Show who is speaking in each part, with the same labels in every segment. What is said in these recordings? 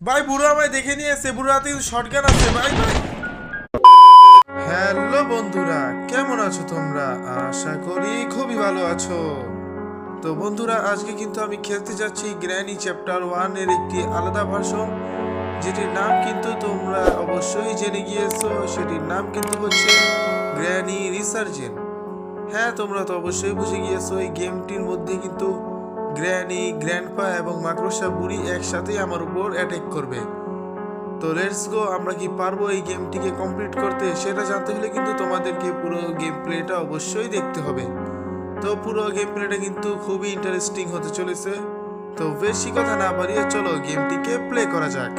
Speaker 1: ভাই বুড়ো আমায় দেখে নিয়েছে, বুড়ো হাতে কিন্তু শটগান আছে ভাই ভাই। হ্যালো বন্ধুরা, কেমন আছো তোমরা? আশা করি খুবই ভালো আছো। তো বন্ধুরা, আজকে কিন্তু আমি খেলতে যাচ্ছি গ্র্যানি চ্যাপ্টার 1 এর একটি আলাদা ভার্সন, যেটির নাম কিন্তু তোমরা অবশ্যই জেনে গিয়েছো। সেটির নাম কিন্তু হচ্ছে গ্র্যানি রিসার্জেন্ট। হ্যাঁ, তোমরা তো অবশ্যই বুঝে গিয়েছো এই গেমটির মধ্যে কিন্তু গ্র্যানি, গ্র্যান্ডপা এবং মাকড়সা বুড়ি একসাথেই আমার উপর অ্যাটাক করবে। তো লেটস গো, আমরা কি পারবো এই গেমটিকে কমপ্লিট করতে? সেটা জানতে হলে কিন্তু তোমাদেরকে পুরো গেম প্লেটা অবশ্যই দেখতে হবে। তো পুরো গেম প্লেটা কিন্তু খুবই ইন্টারেস্টিং হতে চলেছে। তো বেশি কথা না বাড়িয়ে চলো গেমটিকে প্লে করা যাক।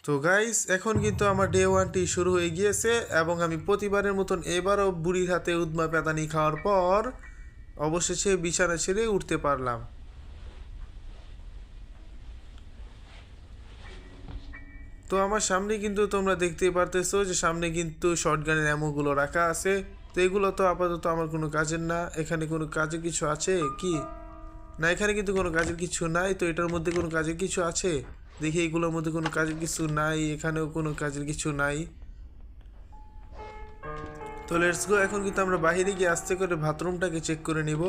Speaker 1: তো গাইস, এখন কিন্তু আমার ডে 1টি শুরু হয়ে গিয়েছে এবং আমি প্রতিবারের মতন এবারও বুড়ির হাতে উদ্মা পেতানি খাওয়ার পর অবশেষে বিছানা ছেড়ে উঠতে পারলাম। তো আমার সামনে কিন্তু তোমরা দেখতেই পারতেছো যে সামনে কিন্তু শটগানের অ্যামোগুলো রাখা আছে। তো এগুলো তো আপাতত আমার কোনো কাজের না। এখানে কোনো কাজের কিছু আছে কি? না, এখানে কিন্তু কোনো কাজের কিছু নাই। তো এটার মধ্যে কোনো কাজের কিছু আছে? দেখি এগুলোর মধ্যে কোনো কাজের কিছু নাই, এখানেও কোনো কাজের কিছু নাই। তো লেটস গো, এখন কিন্তু আমরা বাইরে গিয়ে আস্তে করে বাথরুমটাকে চেক করে নিব,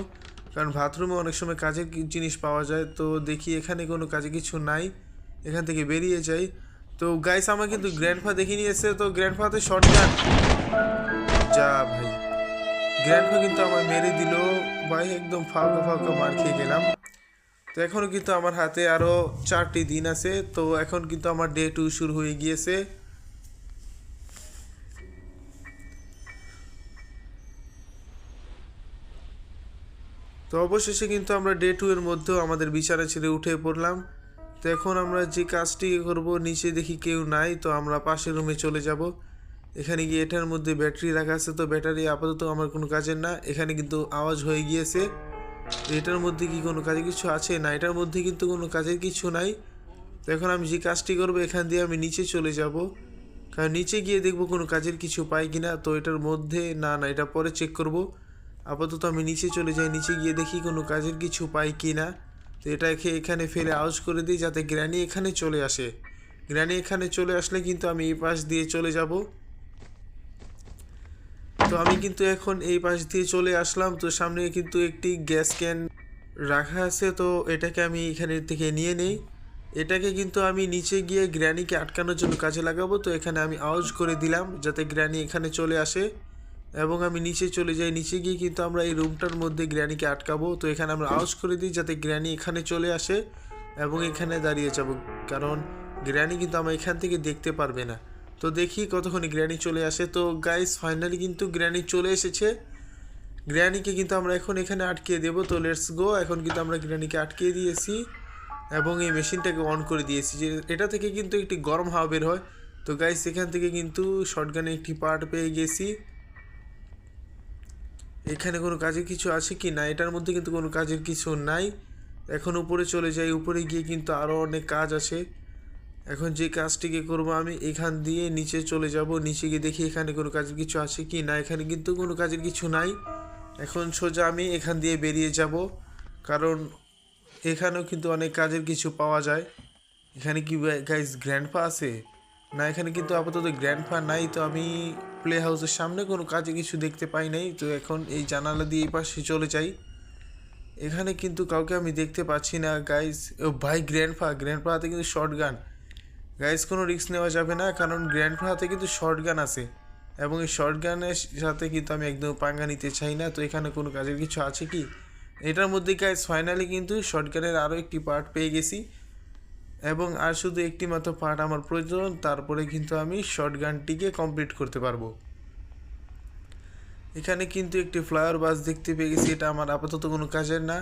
Speaker 1: কারণ বাথরুমে অনেক সময় কাজের জিনিস পাওয়া যায়। তো দেখি এখানে কোনো কাজে কিছু নাই, এখান থেকে বেরিয়ে যাই। তো গাইস, আমার কিন্তু গ্র্যান্ডফা দেখে নিয়েছে। তো গ্র্যান্ডফাতে শটগান, যা ভাই, গ্র্যান্ডফা কিন্তু আমার মেরে দিল ভাই, একদম ফাঁকা ফাঁকা মার খেয়ে গেলাম। তো এখনও কিন্তু আমার হাতে আরও 4টি দিন আছে। তো এখন কিন্তু আমার ডে 2 শুরু হয়ে গিয়েছে। তো অবশেষে কিন্তু আমরা ডে 2 এর মধ্যেও আমাদের বিছানা ছেড়ে উঠে পড়লাম। তো এখন আমরা যে কাজটি করব, নিচে দেখি কেউ নাই, তো আমরা পাশের রুমে চলে যাব। এখানে গিয়ে এটার মধ্যে ব্যাটারি রাখা আছে। তো ব্যাটারি আপাতত আমার কোনো কাজের না। এখানে কিন্তু আওয়াজ হয়ে গিয়েছে। তো এটার মধ্যে কি কোনো কাজে কিছু আছে? না, এটার মধ্যে কিন্তু কোনো কাজের কিছু নাই। তো এখন আমি যে কাজটি করব, এখান দিয়ে আমি নিচে চলে যাব, কারণ নিচে গিয়ে দেখব কোনো কাজের কিছু পাই কিনা। তো এটার মধ্যে না, না, এটা পরে চেক করব। আপাতত আমি নিচে চলে যাই, নিচে গিয়ে দেখি কোনো কাজের কিছু পাই কি না। তো এটাকে এখানে ফেলে আউজ করে দিই, যাতে গ্র্যানি এখানে চলে আসে। গ্র্যানি এখানে চলে আসলে কিন্তু আমি এই পাশ দিয়ে চলে যাব। তো আমি কিন্তু এখন এই পাশ দিয়ে চলে আসলাম। তো সামনে কিন্তু একটি গ্যাস ক্যান রাখা আছে। তো এটাকে আমি এখানে থেকে নিয়ে নেই। এটাকে কিন্তু আমি নিচে গিয়ে গ্র্যানিকে আটকানোর জন্য কাজে লাগাবো। তো এখানে আমি আউজ করে দিলাম, যাতে গ্র্যানি এখানে চলে আসে এবং আমি নিচে চলে যাই। নিচে গিয়ে কিন্তু আমরা এই রুমটার মধ্যে গ্র্যানিকে আটকাবো। তো এখানে আমরা আউজ করে দিই, যাতে গ্র্যানি এখানে চলে আসে এবং এখানে দাঁড়িয়ে যাব, কারণ গ্র্যানি কিন্তু আমার এখান থেকে দেখতে পারবে না। তো দেখি কতক্ষণে গ্র্যানি চলে আসে। তো গাইস, ফাইনালি কিন্তু গ্র্যানি চলে এসেছে। গ্র্যানিকে কিন্তু আমরা এখন এখানে আটকে দেব। তো লেটস গো, এখন কিন্তু আমরা গ্র্যানিকে আটকে দিয়েছি এবং এই মেশিনটাকে অন করে দিয়েছি, যে এটা থেকে কিন্তু একটি গরম হাওয়া বের হয়। তো গাইস, এখান থেকে কিন্তু শটগানে একটি পার্ট পেয়ে গেছি। এখানে কোনো কাজের কিছু আছে কি? না, এটার মধ্যে কিন্তু কোনো কাজের কিছু নাই। এখন উপরে চলে যাই, উপরে গিয়ে কিন্তু আরও অনেক কাজ আছে। এখন যে কাজটিকে করব, আমি এখান দিয়ে নিচে চলে যাব। নিচে গিয়ে দেখি এখানে কোনো কাজের কিছু আছে কি? না, এখানে কিন্তু কোনো কাজের কিছু নাই। এখন সোজা আমি এখান দিয়ে বেরিয়ে যাব, কারণ এখানেও কিন্তু অনেক কাজের কিছু পাওয়া যায়। এখানে কি গাইস গ্র্যান্ডপা আছে? না, এখানে কিন্তু আপাতত গ্র্যান্ডপা নাই। তো আমি প্লে হাউসের সামনে কোনো কাজে কিছু দেখতে পাই নাই। তো এখন এই জানালা দিয়ে এই পাশে চলে যাই। এখানে কিন্তু কাউকে আমি দেখতে পাচ্ছি না গাইস। ও ভাই, গ্র্যান্ডপা হাতে কিন্তু শর্ট গান। গাইস, কোনো রিস্ক নেওয়া যাবে না, কারণ গ্র্যান্ডপা হাতে কিন্তু শর্ট গান আছে এবং এই শর্ট গানের সাথে কিন্তু আমি একদম পাঙ্গা নিতে চাই না। তো এখানে কোনো কাজের কিছু আছে কি? এটার মধ্যে গাইস ফাইনালি কিন্তু শর্ট গানের আরও একটি পার্ট পেয়ে গেছি এবং আর শুধু একটি মাত্র পার্ট আমার প্রয়োজন, তারপরে কিন্তু আমি শর্ট গানটিকে কমপ্লিট করতে পারবো। এখানে কিন্তু একটি ফ্লাওয়ার বাস দেখতে পেয়ে গেছি, এটা আমার আপাতত কোনো কাজের না।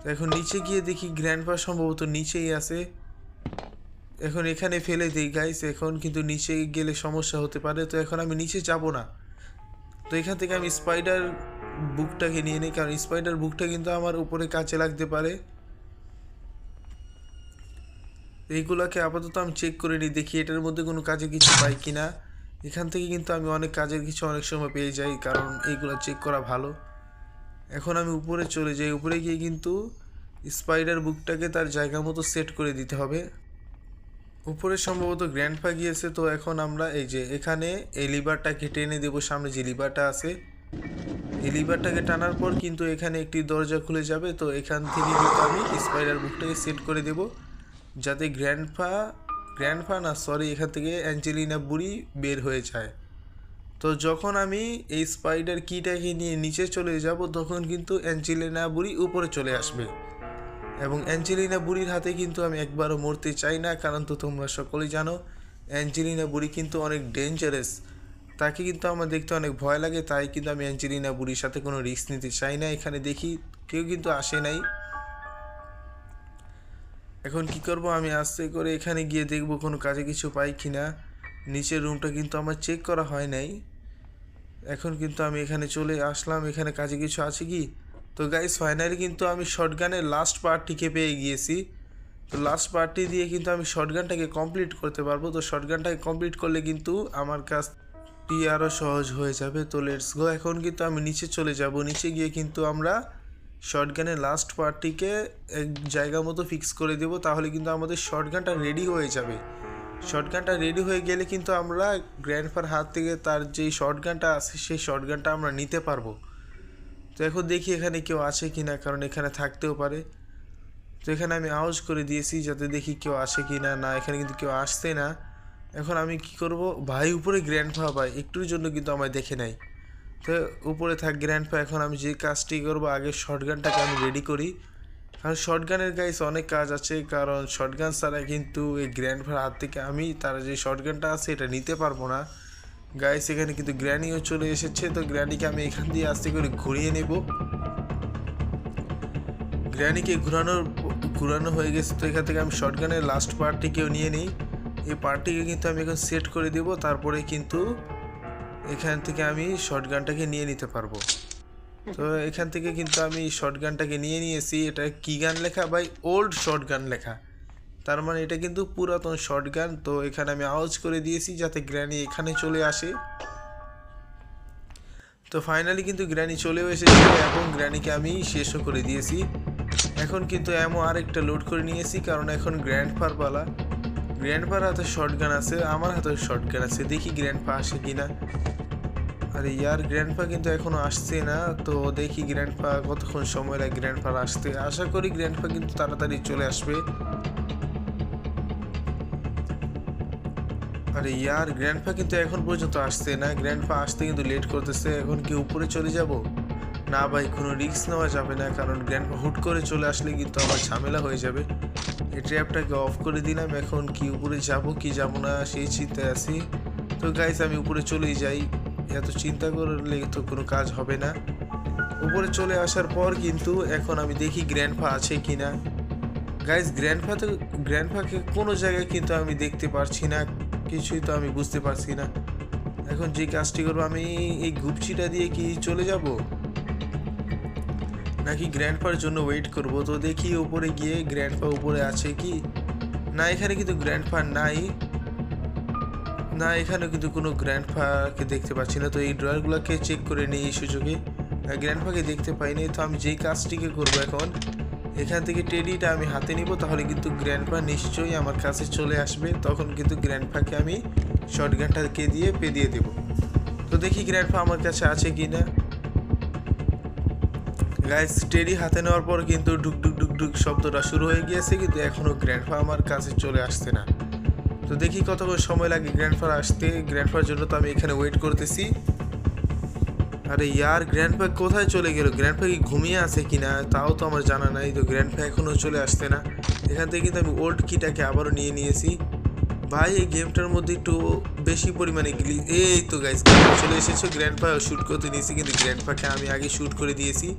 Speaker 1: তো এখন নিচে গিয়ে দেখি গ্র্যান্ডপা সম্ভবত নিচেই আছে। এখন এখানে ফেলে দিই গাইস, এখন কিন্তু নিচে গেলে সমস্যা হতে পারে। তো এখন আমি নিচে যাব না। তো এখান থেকে আমি স্পাইডার বুকটাকে নিয়ে নিই, কারণ স্পাইডার বুকটা কিন্তু আমার উপরে কাজে লাগতে পারে। এইগুলোকে আপাতত আমি চেক করে নিই, দেখি এটার মধ্যে কোনো কাজে কিছু পাই কি না। এখান থেকে কিন্তু আমি অনেক কাজের কিছু অনেক সময় পেয়ে যাই, কারণ এইগুলো চেক করা ভালো। এখন আমি উপরে চলে যাই, উপরে গিয়ে কিন্তু স্পাইডার বুকটাকে তার জায়গা মতো সেট করে দিতে হবে। উপরে সম্ভবত গ্র্যান্ডপা গিয়েছে, তো এখন আমরা এই যে এখানে এই লিভারটাকে টেনে দেবো, সামনে যে লিভারটা আছে এই লিভারটাকে টানার পর কিন্তু এখানে একটি দরজা খুলে যাবে। তো এখান থেকে কিন্তু আমি স্পাইডার বুকটাকে সেট করে দেব যাতে গ্র্যান্ডপা না সরি এখান থেকে অ্যাঞ্জেলিনা বুড়ি বের হয়ে যায়। তো যখন আমি এই স্পাইডার কিটাকে নিয়ে নিচে চলে যাব তখন কিন্তু অ্যাঞ্জেলিনা বুড়ি উপরে চলে আসবে, এবং অ্যাঞ্জেলিনা বুড়ির হাতে কিন্তু আমি একবারও মরতে চাই না, কারণ তো তোমরা সকলেই জানো অ্যাঞ্জেলিনা বুড়ি কিন্তু অনেক ডেঞ্জারাস, তাকে কিন্তু আমার দেখতে অনেক ভয় লাগে, তাই কিন্তু আমি অ্যাঞ্জেলিনা বুড়ির সাথে কোনো রিস্ক নিতে চাই না। এখানে দেখি কেউ কিন্তু আসে নাই। এখন কি করব, আমি আস্তে করে এখানে গিয়ে দেখব কোনো কাজে কিছু পাই কি না। নিচের রুমটা কিন্তু আমার চেক করা হয় নাই। এখন কিন্তু আমি এখানে চলে আসলাম, এখানে কাজে কিছু আছে কি। তো গাইস ফাইনালি কিন্তু আমি শটগানের লাস্ট পার্টটিকে পেয়ে গিয়েছি। তো লাস্ট পার্টটি দিয়ে কিন্তু আমি শটগানটাকে কমপ্লিট করতে পারবো। তো শটগানটাকে কমপ্লিট করলে কিন্তু আমার কাজটি আরও সহজ হয়ে যাবে। তো লেটস গো। এখন কিন্তু আমি নিচে চলে যাব, নিচে গিয়ে কিন্তু আমরা শটগানের লাস্ট পার্টটিকে এক জায়গা মতো ফিক্স করে দেব, তাহলে কিন্তু আমাদের শটগানটা রেডি হয়ে যাবে। শটগানটা রেডি হয়ে গেলে কিন্তু আমরা গ্র্যান্ডপার হাত থেকে তার যেই শটগানটা আছে সেই শটগানটা আমরা নিতে পারবো। তো এখন দেখি এখানে কেউ আছে কি না, কারণ এখানে থাকতেও পারে। তো এখানে আমি আওয়াজ করে দিয়েছি যাতে দেখি কেউ আসে কি না। না, এখানে কিন্তু কেউ আসছে না। এখন আমি কি করব, ভাই উপরে গ্র্যান্ডপা ভাই একটুর জন্য কিন্তু আমায় দেখে নাই। তো উপরে থাক গ্র্যান্ডপা। এখন আমি যে কাজটি করব, আগে শটগানটাকে আমি রেডি করি, কারণ শটগানের গাইস অনেক কাজ আছে, কারণ শটগান ছাড়া কিন্তু এই গ্র্যান্ডপার হাত থেকে আমি তার যে শটগানটা আছে এটা নিতে পারবো না। গাইস এখানে কিন্তু গ্র্যানিও চলে এসেছে, তো গ্র্যানিকে আমি এখান দিয়ে আস্তে করে ঘুরিয়ে নেব। গ্র্যানিকে ঘুরানো হয়ে গেছে। তো এখান থেকে আমি শটগানের লাস্ট পার্টটিকেও নিয়ে নিই। এই পার্টটিকে কিন্তু আমি এখন সেট করে দেব, তারপরে কিন্তু এখান থেকে আমি শটগানটাকে নিয়ে নিতে পারবো। তো এখান থেকে কিন্তু আমি শটগানটাকে নিয়ে নিয়েছি। এটা কি গান লেখা ভাই, ওল্ড শটগান লেখা, তার মানে এটা কিন্তু পুরাতন শটগান। তো এখানে আমি আওয়াজ করে দিয়েছি যাতে গ্র্যানি এখানে চলে আসে। তো ফাইনালি কিন্তু গ্র্যানি চলেও এসেছে এবং গ্র্যানিকে আমি শেষও করে দিয়েছি। এখন কিন্তু এমন আরেকটা লোড করে নিয়েছি, কারণ এখন গ্র্যান্ডপার পালা। গ্র্যান্ডপার হাতে শটগান আছে, আমার হাতে শটগান আছে, দেখি গ্র্যান্ডপা আসে কিনা। আরে ইয়ার গ্র্যান্ডপা কিন্তু এখনো আসছে না। তো দেখি গ্র্যান্ডপা কতক্ষণ সময় লাগে গ্র্যান্ডপার আসতে। আশা করি গ্র্যান্ডপা কিন্তু তাড়াতাড়ি চলে আসবে। আরে ইয়ার গ্র্যান্ডপা কিন্তু এখন পর্যন্ত আসছে না, গ্র্যান্ডপা আসতে কিন্তু লেট করতেছে। এখন কি উপরে চলে যাব? না ভাই, কোনো রিস্ক নেওয়া যাবে না, কারণ গ্র্যান্ডপা হুট করে চলে আসলে কিন্তু আমার ঝামেলা হয়ে যাবে। এই ট্র্যাপটাকে অফ করে দিলাম। এখন কি উপরে যাব কি যাব না সেই চিন্তায় আছি। তো গাইস আমি উপরে চলেই যাই, এত চিন্তা করলে তো কোনো কাজ হবে না। উপরে চলে আসার পর কিন্তু এখন আমি দেখি গ্র্যান্ডপা আছে কি না। গাইস গ্র্যান্ডপাকে কোনো জায়গায় কিন্তু আমি দেখতে পারছি না, কিছুই তো আমি বুঝতে পারছি না। এখন যে কাজটি করবো, আমি এই গুপচিটা দিয়ে কি চলে যাব নাকি গ্র্যান্ডপার জন্য ওয়েট করব। তো দেখি উপরে গিয়ে গ্র্যান্ডপা উপরে আছে কি না। এখানে কিন্তু গ্র্যান্ডপা নাই, না এখানে কিন্তু কোনো গ্র্যান্ডপাকে দেখতে পাচ্ছি না। তো এই ড্রয়ারগুলোকে চেক করে নিই এই সুযোগে। গ্র্যান্ডপাকে দেখতে পাইনি। তো আমি যেই কাজটিকে করবো, এখন এখান থেকে টেডিটা আমি হাতে নিব, তাহলে কিন্তু গ্র্যান্ডপা নিশ্চয়ই আমার কাছে চলে আসবে। তখন কিন্তু গ্র্যান্ডপাকে আমি শটগানটাকে দিয়ে পেদিয়ে দেব। তো দেখি গ্র্যান্ডপা আমার কাছে আছে কি না। গাইস টেডি হাতে নেওয়ার পর কিন্তু ডুক ডুক ডুক ডুক শব্দটা শুরু হয়ে গিয়েছে, কিন্তু এখনও গ্র্যান্ডপা আমার কাছে চলে আসছে না। তো দেখি কতক্ষণ সময় লাগে গ্র্যান্ডপার আসতে। গ্র্যান্ডপার জন্য তো আমি এখানে ওয়েট করতেছি। আরে ইয়ার গ্র্যান্ডপা কোথায় চলে গেল? গ্র্যান্ডপা কি ঘুমিয়ে আছে কিনা তাও তো আমার জানা নাই। তো গ্র্যান্ডপা এখনও চলে আসছে না। এখান থেকে কিন্তু আমি ওল্ড কিটাকে আবারও নিয়ে নিয়েছি। ভাই এই গেমটার মধ্যে একটু বেশি পরিমাণে এই তো গাইস চলে এসেছো। গ্র্যান্ডপা শ্যুট করতে নিয়েছি, কিন্তু গ্র্যান্ডপাকে আমি আগে শ্যুট করে দিয়েছি।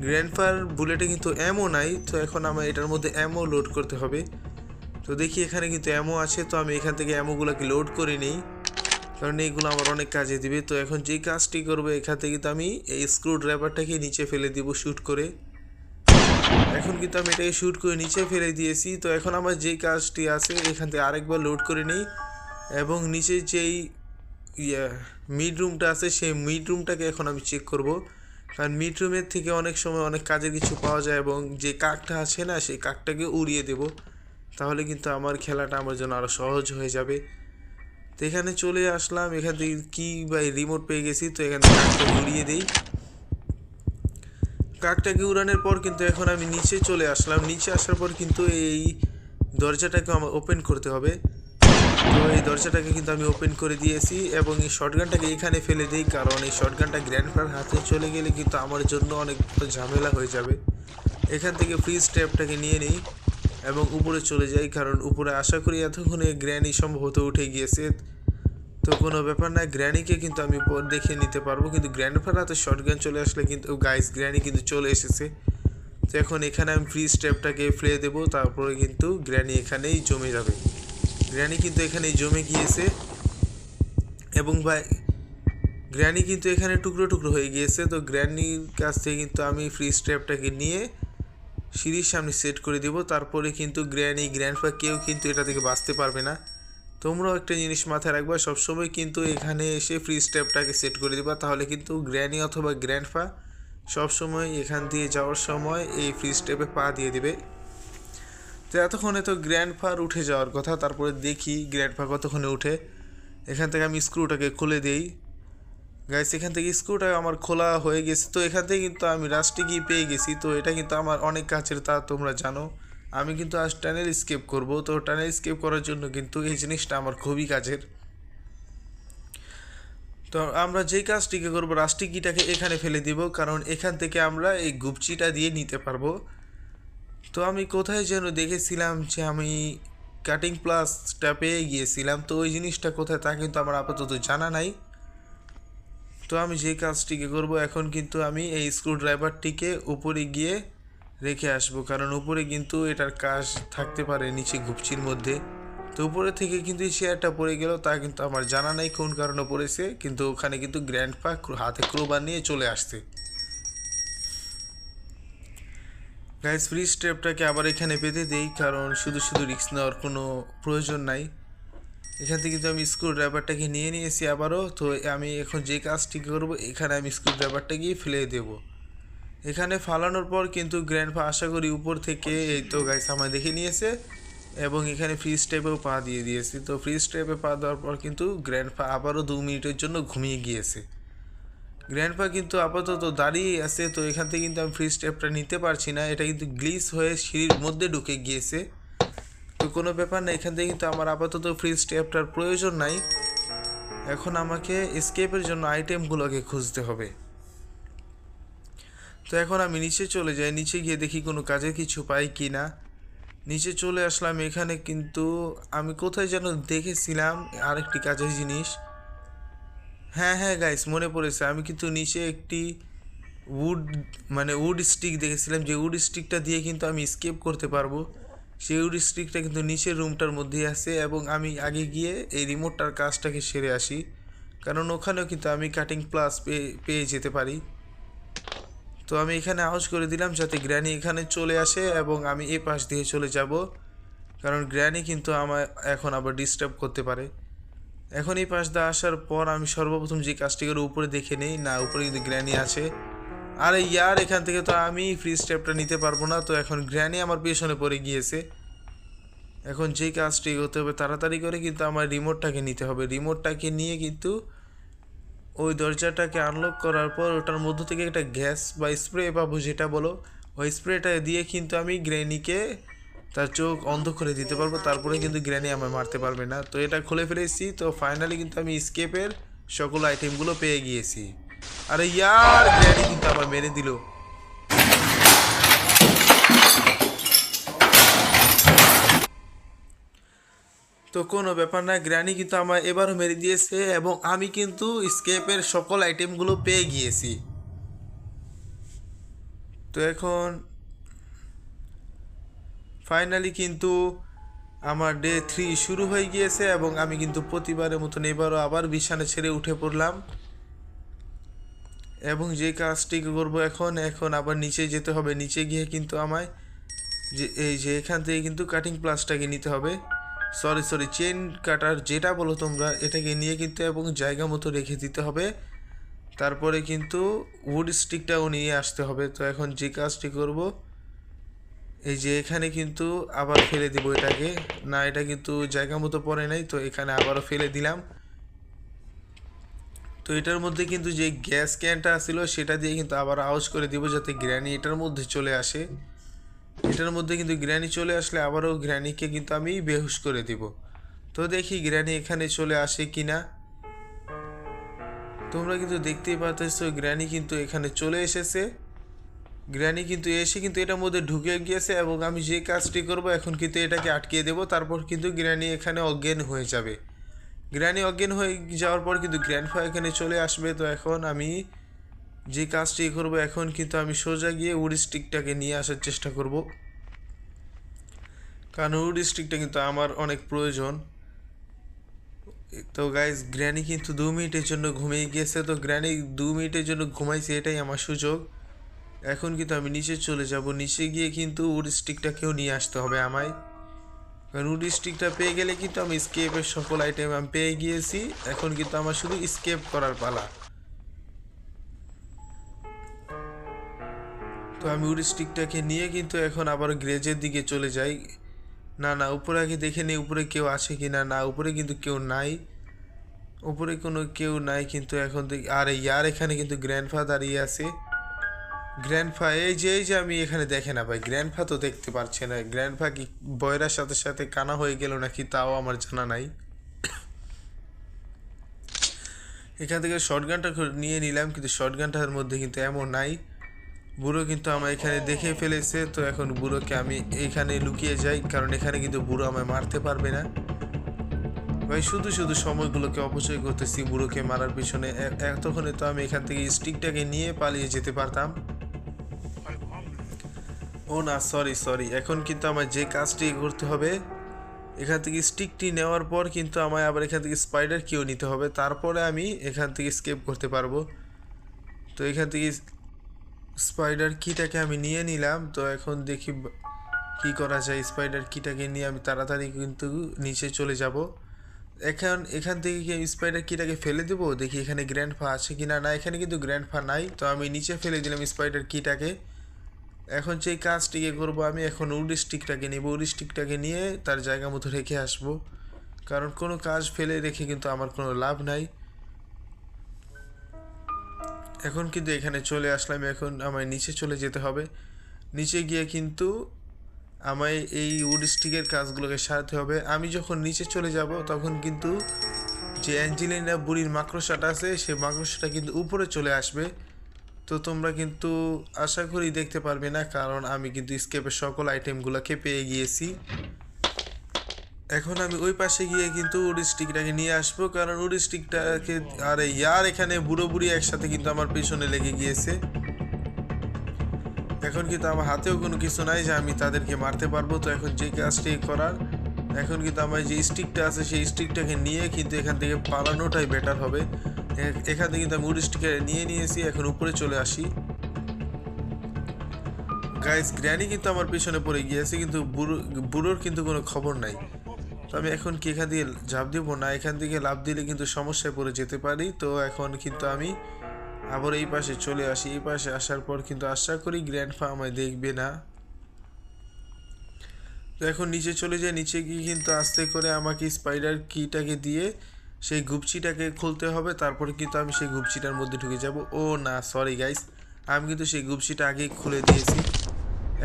Speaker 1: গ্র্যান্ডপার বুলেটে কিন্তু অ্যামো নাই। তো এখন আমার এটার মধ্যে অ্যামো লোড করতে হবে। তো দেখি এখানে কিন্তু অ্যামো আছে। তো আমি এখান থেকে অ্যামোগুলোকে লোড করে নিই, কারণ এইগুলো আমার অনেক কাজে দিবে। তো এখন যে কাজটি করবো, এখান থেকে কিন্তু আমি এই স্ক্রু ড্রাইভারটাকে নিচে ফেলে দিব শ্যুট করে। এখন কিন্তু আমি এটাকে শ্যুট করে নিচে ফেলে দিয়েছি। তো এখন আমার যেই কাজটি আছে, এখান থেকে আরেকবার লোড করে নিই এবং নিচে যেই মিড রুমটা আছে সেই মিড রুমটাকে এখন আমি চেক করব। কারণ মিড রুমের থেকে অনেক সময় অনেক কাজের কিছু পাওয়া যায় এবং যে কাকটা আছে না সেই কাকটাকে উড়িয়ে দেব, তাহলে কিন্তু আমার খেলাটা আমার জন্য আরও সহজ হয়ে যাবে। তো এখানে চলে আসলাম, এখান থেকে কি বা রিমোট পেয়ে গেছি, তো এখানে কাকটাকে উড়িয়ে দিই। কাকটাকে উড়ানোর পর কিন্তু এখন আমি নিচে চলে আসলাম। নিচে আসার পর কিন্তু এই দরজাটাকে আমার ওপেন করতে হবে। তো এই দরজাটাকে কিন্তু আমি ওপেন করে দিয়েছি এবং এই শটগানটাকে এখানে ফেলে দিই, কারণ এই শটগানটা গ্র্যান্ডপার হাতে চলে গেলে কিন্তু আমার জন্য অনেক ঝামেলা হয়ে যাবে। এখান থেকে ফ্রিজ ট্যাপটাকে নিয়ে নিই এবং উপরে চলে যাই, কারণ উপরে আশা করি এতক্ষণে গ্র্যানি সম্ভবত উঠে গিয়েছে। তো কোনো ব্যাপার না, গ্র্যানিকে কিন্তু আমি দেখে নিতে পারবো, কিন্তু গ্র্যান্ডপার হাতে শটগান চলে আসলে কিন্তু গাইস গ্র্যানি কিন্তু চলে এসেছে। তো এখন এখানে আমি ফ্রিজ ট্যাপটাকে ফেলে দেবো, তারপরে কিন্তু গ্র্যানি এখানেই জমে যাবে। গ্র্যানি কিন্তু এখানেই জমে গিয়েছে এবং গ্র্যানি কিন্তু এখানে টুকরো টুকরো হয়ে গিয়েছে। তো গ্র্যানির কাছ থেকে কিন্তু আমি ফ্রিজ ট্র্যাপটাকে নিয়ে সিঁড়ির সামনে সেট করে দেব, তারপরে কিন্তু গ্র্যানি গ্র্যান্ডপা কেউ কিন্তু এটা থেকে বাঁচতে পারবে না। তোমরাও একটা জিনিস মাথায় রাখবা, সবসময় কিন্তু এখানে এসে ফ্রিজ ট্র্যাপটাকে সেট করে দেবা, তাহলে কিন্তু গ্র্যানি অথবা গ্র্যান্ডপা সবসময় এখান দিয়ে যাওয়ার সময় এই ফ্রিজ ট্র্যাপে পা দিয়ে দেবে। তো এতক্ষণে তো গ্র্যান্ডপার উঠে যাওয়ার কথা, তারপরে দেখি গ্র্যান্ডপা কতক্ষণে উঠে। এখান থেকে আমি স্ক্রুটাকে খুলে দিই। গাইস এখান থেকে স্ক্রুটা আমার খোলা হয়ে গেছে। তো এখান থেকে কিন্তু আমি রাস্টে গিয়ে পেয়ে গেছি। তো এটা কিন্তু আমার অনেক কাছের, তা তোমরা জানো। আমি কিন্তু আজ টানেল স্কেপ করব। তো টানেল স্কেপ করার জন্য কিন্তু এই জিনিসটা আমার খুবই কাজের। তো আমরা যেই কাজটিকে করবো, রাস্টে কিটাকে এখানে ফেলে দিব, কারণ এখান থেকে আমরা এই গুপচিটা দিয়ে নিতে পারবো। তো আমি কোথায় যেন দেখেছিলাম যে আমি কাটিং প্লাসটা পেয়ে গিয়েছিলাম, তো ওই জিনিসটা কোথায় তা কিন্তু আমার আপাতত জানা নাই। তো আমি যে কাজটিকে করব, এখন কিন্তু আমি এই স্ক্রুড্রাইভারটিকে উপরে গিয়ে রেখে আসব, কারণ উপরে কিন্তু এটার কাজ থাকতে পারে নিচে গুপচির মধ্যে। তো উপরে থেকে কিন্তু চেয়ারটা পড়ে গেল, তা কিন্তু আমার জানা নাই কোন কারণে পড়েছে, কিন্তু ওখানে কিন্তু গ্র্যান্ডপা হাতে ক্রোবার নিয়ে চলে আসছে। গাইস ফ্রি স্টেপটাকে আবার এখানে পেতে দেই, কারণ শুধু শুধু রিস্ক নেওয়ার কোনো প্রয়োজন নাই। এখান থেকে কিন্তু আমি স্ক্রুড্রাইভারটাকে নিয়ে নিয়েছি আবারও। তো আমি এখন যে কাজটি করবো, এখানে আমি স্ক্রুড্রাইভারটাকে ফেলে দেব। এখানে ফালানোর পর কিন্তু গ্র্যান্ডপা আশা করি উপর থেকে, এই তো গাইস আমার দেখে নিয়েছে এবং এখানে ফ্রি স্টেপেও পা দিয়ে দিয়েছি। তো ফ্রি স্টেপে পা দেওয়ার পর কিন্তু গ্র্যান্ডপা আবারও 2 মিনিটের জন্য ঘুমিয়ে গিয়েছে। গ্র্যান্ডপা কিন্তু আপাতত দাঁড়িয়ে আছে। তো এখান থেকে কিন্তু আমি ফ্রি স্টেপটা নিতে পারছি না, এটা কিন্তু গ্লিচ হয়ে সিঁড়ির মধ্যে ঢুকে গিয়েছে। তো কোনো ব্যাপার না, এখান থেকে কিন্তু আমার আপাতত ফ্রি স্টেপটার প্রয়োজন নাই। এখন আমাকে এসকেপের জন্য আইটেমগুলোকে খুঁজতে হবে। তো এখন আমি নিচে চলে যাই, নিচে গিয়ে দেখি কোনো কাজের কিছু পাই কি না। নিচে চলে আসলাম, এখানে কিন্তু আমি কোথায় যেন দেখেছিলাম আরেকটি কাজের জিনিস। হ্যাঁ হ্যাঁ গাইস, মনে পড়েছে, আমি কিন্তু নিচে একটি উড স্টিক দেখেছিলাম, যে উড স্টিকটা দিয়ে কিন্তু আমি স্কেপ করতে পারবো। সেই উড স্টিকটা কিন্তু নিচের রুমটার মধ্যেই আছে এবং আমি আগে গিয়ে এই রিমোটটার কাজটাকে সেরে আসি, কারণ ওখানেও কিন্তু আমি কাটিং প্লাস পেয়ে যেতে পারি। তো আমি এখানে আওয়াজ করে দিলাম যাতে গ্র্যানি এখানে চলে আসে এবং আমি এই পাশ দিয়ে চলে যাব, কারণ গ্র্যানি কিন্তু আমার এখন আবার ডিস্টার্ব করতে পারে। এখন এই পাশ দিয়ে আসার পর আমি সর্বপ্রথম যে কাজটি করে উপরে দেখে নেই, না উপরে কিন্তু গ্র্যানি আছে। আরে ইয়ার, এখান থেকে তো আমি ফ্রি স্টেপটা নিতে পারবো না। তো এখন গ্র্যানি আমার পেছনে পড়ে গিয়েছে। এখন যেই কাজটি হতে হবে তাড়াতাড়ি করে কিন্তু আমার রিমোটটাকে নিতে হবে। রিমোটটাকে নিয়ে কিন্তু ওই দরজাটাকে আনলক করার পর ওটার মধ্য থেকে একটা গ্যাস বা স্প্রে পাবো, যেটা বলো, ওই স্প্রেটা দিয়ে কিন্তু আমি গ্র্যানিকে তার চোখ অন্ধ করে দিতে পারবো, তারপরে কিন্তু গ্র্যানি আমায় মারতে পারবে না। তো এটা খুলে ফেলেছি। তো ফাইনালি কিন্তু আমি স্কেপের সকল আইটেমগুলো পেয়ে গিয়েছি। আরে ইয়ার, গ্র্যানি কিন্তু আমার মেরে দিল। তো কোনো ব্যাপার না, গ্র্যানি কিন্তু আমার এবারও মেরে দিয়েছে এবং আমি কিন্তু স্কেপের সকল আইটেমগুলো পেয়ে গিয়েছি। তো এখন ফাইনালি কিন্তু আমার ডে 3 শুরু হয়ে গিয়েছে এবং আমি কিন্তু প্রতিবারের মতন এবারও আবার বিছানা ছেড়ে উঠে পড়লাম এবং যে কাজটি করবো এখন আবার নিচে যেতে হবে। নিচে গিয়ে কিন্তু আমায় যে এখান থেকে কিন্তু কাটিং প্লাসটাকে নিতে হবে, সরি চেন কাটার যেটা বলো তোমরা, এটাকে নিয়ে কিন্তু এবং জায়গা মতো রেখে দিতে হবে। তারপরে কিন্তু উড স্টিকটাও নিয়ে আসতে হবে। তো এখন যে কাজটি করব, এই যে এখানে কিন্তু আবার ফেলে দিব এটাকে। না, এটা কিন্তু জায়গা মতো পড়ে নাই, তো এখানে আবারও ফেলে দিলাম। তো এটার মধ্যে কিন্তু যে গ্যাস ক্যানটা ছিল সেটা দিয়ে কিন্তু আবার আউজ করে দিব, যাতে গ্র্যানি এটার মধ্যে চলে আসে। এটার মধ্যে কিন্তু গ্র্যানি চলে আসলে আবারও গ্র্যানিকে কিন্তু আমি বেহুশ করে দিব। তো দেখি গ্র্যানি এখানে চলে আসে কিনা। তোমরা কিন্তু দেখতেই পাচ্ছো গ্র্যানি কিন্তু এখানে চলে এসেছে। গ্র্যানি কিন্তু এসে কিন্তু এটার মধ্যে ঢুকে গিয়েছে, এবং আমি যে কাজটি করব এখন কিন্তু এটাকে আটকিয়ে দেব। তারপর কিন্তু গ্র্যানি এখানে অজ্ঞান হয়ে যাবে। গ্র্যানি অজ্ঞান হয়ে যাওয়ার পর কিন্তু গ্র্যান্ডপা এখানে চলে আসবে। তো এখন আমি যে কাজটি করব, এখন কিন্তু আমি সোজা গিয়ে উড স্টিকটাকে নিয়ে আসার চেষ্টা করব, কারণ উড স্টিকটা কিন্তু আমার অনেক প্রয়োজন। তো গাইজ, গ্র্যানি কিন্তু 2 মিনিটের জন্য ঘুমিয়ে গিয়েছে। তো গ্র্যানি 2 মিনিটের জন্য ঘুমাইছে, এটাই আমার সুযোগ। এখন কিন্তু আমি নিচে চলে যাব। নিচে গিয়ে কিন্তু উড স্টিকটাকেও নিয়ে আসতে হবে আমায়, কারণ উড স্টিকটা পেয়ে গেলে কিন্তু আমি স্কেপের সকল আইটেম আমি পেয়ে গিয়েছি। এখন কিন্তু আমার শুধু স্কেপ করার পালা। তো আমি উড স্টিকটাকে নিয়ে কিন্তু এখন আবার গ্রেজের দিকে চলে যাই। না না, উপরে আগে দেখে নিই উপরে কেউ আছে কি না। না, উপরে কিন্তু কেউ নাই, উপরে কোনো কেউ নাই। কিন্তু এখন দেখি, আরে ইয়ার, এখানে কিন্তু গ্র্যান্ডফা দাঁড়িয়ে আছে। গ্র্যান্ডফা, এই যে আমি এখানে দেখে না ভাই, গ্র্যান্ডফা তো দেখতে পারছে না। গ্র্যান্ডফা কি বয়রার সাথে সাথে কানা হয়ে গেল নাকি, তাও আমার জানা নাই। এখান থেকে শর্টগানটা নিয়ে নিলাম, কিন্তু শর্টগানটার মধ্যে কিন্তু এমন নাই। বুড়ো কিন্তু আমার এখানে দেখে ফেলেছে। তো এখন বুড়োকে আমি এখানে লুকিয়ে যাই, কারণ এখানে কিন্তু বুড়ো আমায় মারতে পারবে না। ভাই শুধু শুধু সময়গুলোকে অপচয় করতেছি বুড়োকে মারার পিছনে। এতক্ষণে তো আমি এখান থেকে স্টিকটাকে নিয়ে পালিয়ে যেতে পারতাম। ও না, সরি সরি, এখন কিন্তু আমার যে কাজটি করতে হবে, এখান থেকে স্টিকটি নেওয়ার পর কিন্তু আমায় আবার এখান থেকে স্পাইডার কিও নিতে হবে, তারপরে আমি এখান থেকে স্কেপ করতে পারবো। তো এখান থেকে স্পাইডার কিটাকে আমি নিয়ে নিলাম। তো এখন দেখি কি করা যায়। স্পাইডার কিটাকে নিয়ে আমি তাড়াতাড়ি কিন্তু নিচে চলে যাব। এখান থেকে কি আমি স্পাইডার কিটাকে ফেলে দেবো, দেখি এখানে গ্র্যান্ডপা আছে কিনা। না, এখানে কিন্তু গ্র্যান্ডপা নাই। তো আমি নিচে ফেলে দিলাম স্পাইডার কিটাকে। এখন যে কাজটিকে করবো, আমি এখন উড স্টিকটাকে নেব। উড স্টিকটাকে নিয়ে তার জায়গা মতো রেখে আসবো, কারণ কোনো কাজ ফেলে রেখে কিন্তু আমার কোনো লাভ নাই। এখন কিন্তু এখানে চলে আসলাম। এখন আমায় নিচে চলে যেতে হবে। নিচে গিয়ে কিন্তু আমায় এই উড স্টিকের কাজগুলোকে সারতে হবে। আমি যখন নিচে চলে যাব তখন কিন্তু যে অ্যাঞ্জেলিনা বুড়ির মাকড়সাটা আছে, সেই মাকড়সাটা কিন্তু উপরে চলে আসবে। তো তোমরা কিন্তু আশা করি দেখতে পারবে না, কারণ আমি কিন্তু স্কেপের সকল আইটেমগুলোকে পেয়ে গিয়েছি। এখন আমি ওই পাশে গিয়ে কিন্তু উড স্টিকটাকে নিয়ে আসবো, কারণ উড স্টিকটাকে, আরে ইয়ার, এখানে বুড়ো বুড়ি একসাথে কিন্তু আমার পিছনে লেগে গিয়েছে। এখন কিন্তু আমার হাতেও কোনো কিছু নাই যে আমি তাদেরকে মারতে পারবো। তো এখন যে কাজটি করার, এখন কিন্তু আমার যে স্টিকটা আছে সেই স্টিকটাকে নিয়ে কিন্তু এখান থেকে পালানোটাই বেটার হবে। এখান থেকে কিন্তু আমি উড স্টিকে নিয়ে নিয়েছি। এখন উপরে চলে আসি। গাইস, গ্র্যানি কিন্তু আমার পিছনে পড়ে গিয়েছে, কিন্তু বুড়োর কিন্তু কোনো খবর নাই। তো আমি এখন কি এখান থেকে ঝাঁপ দিব? না, এখান থেকে লাফ দিলে কিন্তু সমস্যায় পড়ে যেতে পারি। তো এখন কিন্তু আমি আবার এই পাশে চলে আসি। এই পাশে আসার পর কিন্তু আশা করি গ্র্যান্ডপা আমায় দেখবে না। তো এখন নিচে চলে যাই। নিচে গিয়ে কিন্তু আস্তে করে আমাকে স্পাইডার কিটাকে দিয়ে সেই গুপচিটাকে খুলতে হবে। তারপরে কিন্তু আমি সেই গুপচিটার মধ্যে ঢুকে যাব। ও না, সরি গাইস, আমি কিন্তু সেই গুপচিটা আগেই খুলে দিয়েছি।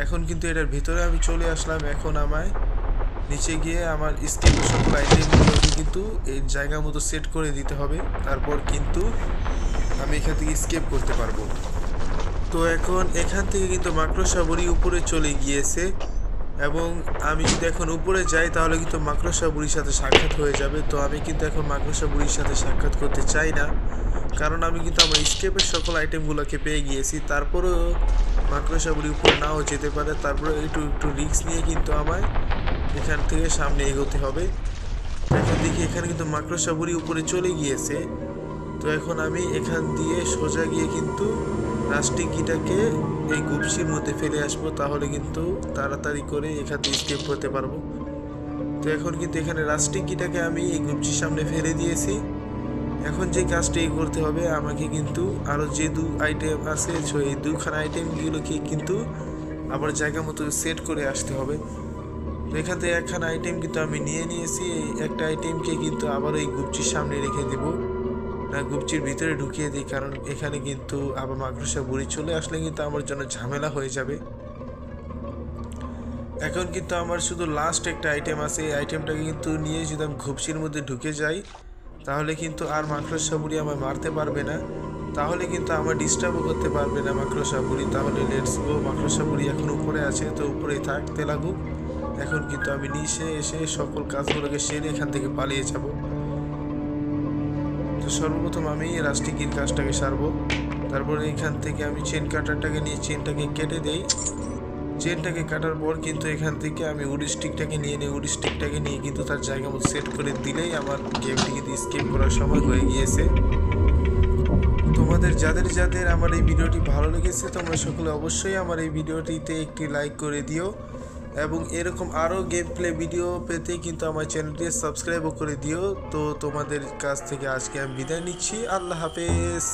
Speaker 1: এখন কিন্তু এটার ভিতরে আমি চলে আসলাম। এখন আমায় নিচে গিয়ে আমার স্কেপের সকল আইটেমগুলোকে কিন্তু এই জায়গা মতো সেট করে দিতে হবে। তারপর কিন্তু আমি এখান থেকে স্কেপ করতে পারবো। তো এখন এখান থেকে কিন্তু মাকড়সা বুড়ি উপরে চলে গিয়েছে, এবং আমি যদি এখন উপরে যাই তাহলে কিন্তু মাকড়সা বুড়ির সাথে সাক্ষাৎ হয়ে যাবে। তো আমি কিন্তু এখন মাকড়সা বুড়ির সাথে সাক্ষাৎ করতে চাই না, কারণ আমি কিন্তু আমার স্কেপের সকল আইটেমগুলোকে পেয়ে গিয়েছি। তারপরেও মাকড়সা বুড়ি উপরে নাও যেতে পারে। তারপরে একটু রিস্ক নিয়ে কিন্তু আমায় এখান থেকে সামনে এগোতে হবে। এখন দেখি এখানে কিন্তু মাকড়সা বুড়ি উপরে চলে গিয়েছে। তো এখন আমি এখান দিয়ে সোজা গিয়ে কিন্তু রাস্টিক কিটাকে এই গুপসির মধ্যে ফেলে আসবো, তাহলে কিন্তু তাড়াতাড়ি করে এখান থেকে স্কেপ করতে পারবো। তো এখন কিন্তু এখানে রাস্টিক কিটাকে আমি এই গুপসির সামনে ফেলে দিয়েছি। এখন যে কাজটি করতে হবে আমাকে কিন্তু আরও যে আইটেম আছে এই দুখানা আইটেমগুলোকে কিন্তু আবার জায়গা মতো সেট করে আসতে হবে। তো এখান থেকে একখানা আইটেম কিন্তু আমি নিয়ে নিয়েছি, এই একটা আইটেমকে কিন্তু আবার এই গুপচির সামনে রেখে দেব, না গুপচির ভিতরে ঢুকিয়ে দিই, কারণ এখানে কিন্তু আবার মাকড়সা বুড়ি চলে আসলে কিন্তু আমার জন্য ঝামেলা হয়ে যাবে। এখন কিন্তু আমার শুধু লাস্ট একটা আইটেম আছে, এই আইটেমটাকে কিন্তু নিয়ে যদি আমি ঘুপচির মধ্যে ঢুকে যাই তাহলে কিন্তু আর মাকড়সা বুড়ি আমায় মারতে পারবে না, তাহলে কিন্তু আমার ডিস্টার্বও করতে পারবে না মাকড়সা বুড়ি। তাহলে লেটস গো, মাকড়সা বুড়ি এখন উপরে আছে তো উপরেই থাকতে লাগুক। এখন কিন্তু আমি নিচে এসে সকল কাজগুলোকে সেরে এখান থেকে পালিয়ে যাব। তো সর্বপ্রথম আমি রাস্টিকের কাজটাকে সারবো, তারপরে এখান থেকে আমি চেন কাটারটাকে নিয়ে চেনটাকে কেটে দেই। চেনটাকে কাটার পর কিন্তু এখান থেকে আমি উড স্টিকটাকে নিয়ে নিই, উড স্টিকটাকে নিয়ে কিন্তু তার জায়গা মতো সেট করে দিলেই আমার গেমটি কিন্তু স্কিপ করার সময় হয়ে গিয়েছে। তোমাদের যাদের যাদের আমার এই ভিডিওটি ভালো লেগেছে তোমরা সকলে অবশ্যই আমার এই ভিডিওটিতে একটি লাইক করে দিও, এবং এরকম আরও গেম প্লে ভিডিও পেতে কিন্তু আমার চ্যানেলটি সাবস্ক্রাইবও করে দিও। তো তোমাদের কাছ থেকে আজকে আমি বিদায় নিচ্ছি, আল্লাহ হাফেজ।